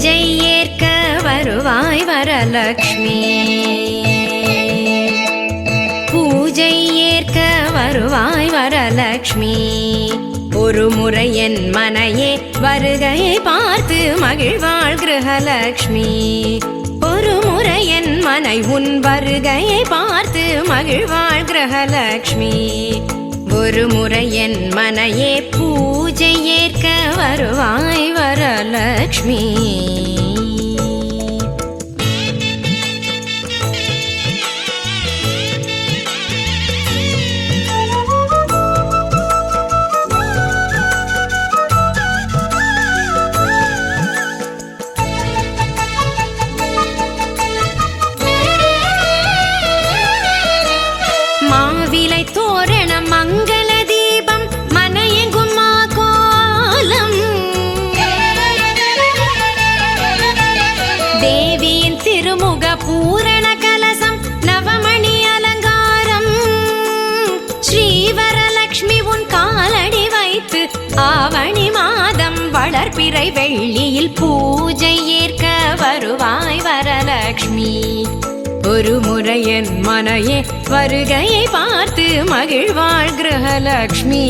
பூஜை ஏற்க வருவாய் வரலக்ஷ்மி. பூஜை ஏற்க வருவாய் வரலக்ஷ்மி. ஒரு முறை என் மனையே வருகையை பார்த்து மகிழ்வாள் கிரகலக்ஷ்மி. ஒரு முறை என் மனை உன் வருகையை பார்த்து மகிழ்வாள் கிரகலக்ஷ்மி. ஒரு முறை என் மனையே பூஜை ஏற்க வருவாய் வரலக்ஷ்மி. மாவிலை தோரணம் மங்கள தீபம் மனையெங்கும் மாகோலம். தேவியின் திருமுக பூரண கலசம் நவமணி அலங்காரம். ஸ்ரீவரலக்ஷ்மி உன் காலடி வைத்து ஆவணி மாதம் வளர்பிறை வெள்ளியில் பூஜை ஏற்க வருவாய் வரலக்ஷ்மி. ஒரு முறை என் மனையே வருகையை பார்த்து மகிழ்வாள் கிரகலக்ஷ்மி.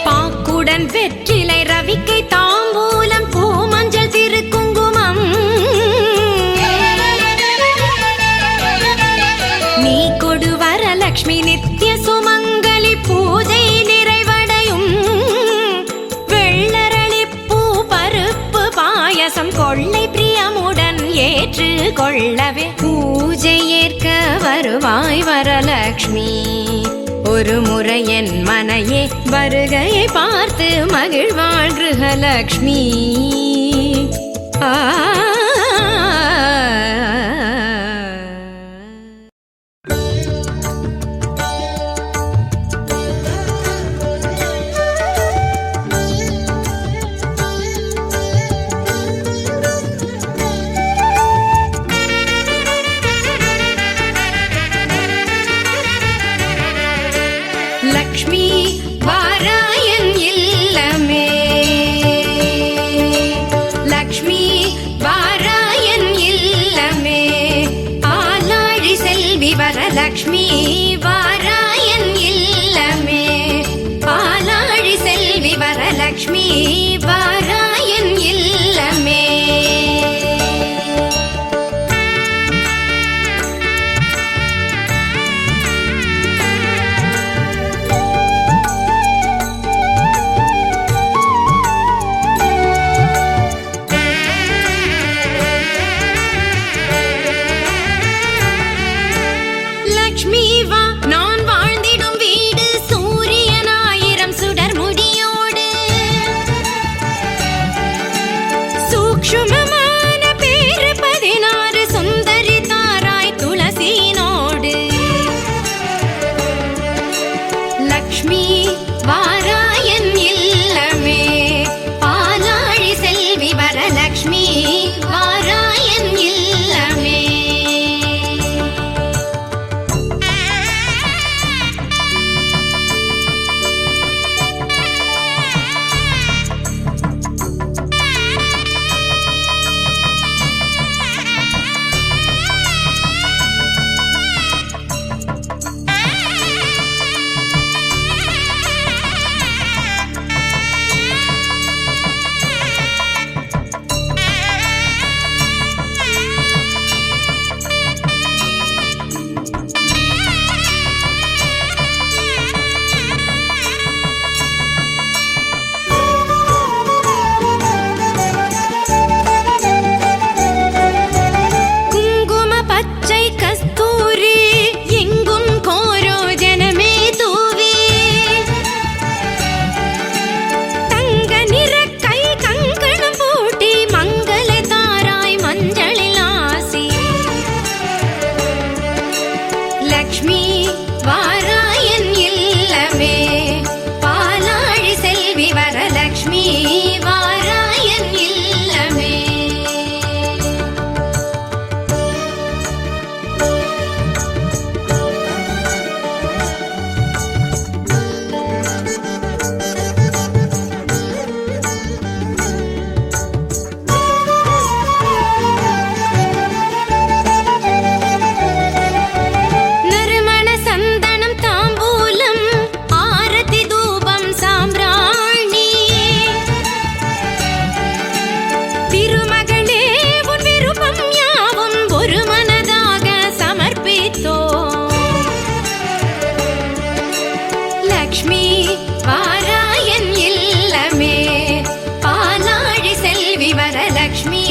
பாக்குடன் வெற்றிலை ரவிக்கை தாம்பூலம் பூமஞ்சள் திருக்குங்குமம். நீ கொடு வரலக்ஷ்மி நித்திய சுமங்கலி பூஜை நிறைவடையும். வெள்ளரளிப்பூ பருப்பு பாயசம் கொள்ளை பிரியமுடன் ஏற்று கொள்ளவே பூஜை ஏற்க வருவாய் வரலக்ஷ்மி. ஒரு முறை என் மனையே வருகையை பார்த்து மகிழ்வாள் கிரகலக்ஷ்மி. லக்ஷ்மி வாராயன் இல்லமே. லக்ஷ்மி வாராயன் இல்லமே. ஆலாழி செல்வி வரலக்ஷ்மி வாராயன் இல்லமே. ஆலாழி செல்வி வரலக்ஷ்மி வாராயன் இல்லமே. லக்ஷ்மி வா நான் வாழ்ந்திடும் வீடு சூரியன் 1000 சுடர் முடியோடு. சூக்ஷ்மமான பேரு 16 சுந்தரி தாராய் துளசினோடு. லக்ஷ்மி வாராயன் இல்லமே. பாலாழி செல்வி வரலக்ஷ்மி வாராயன் இல்லமே. லக்ஷ்மி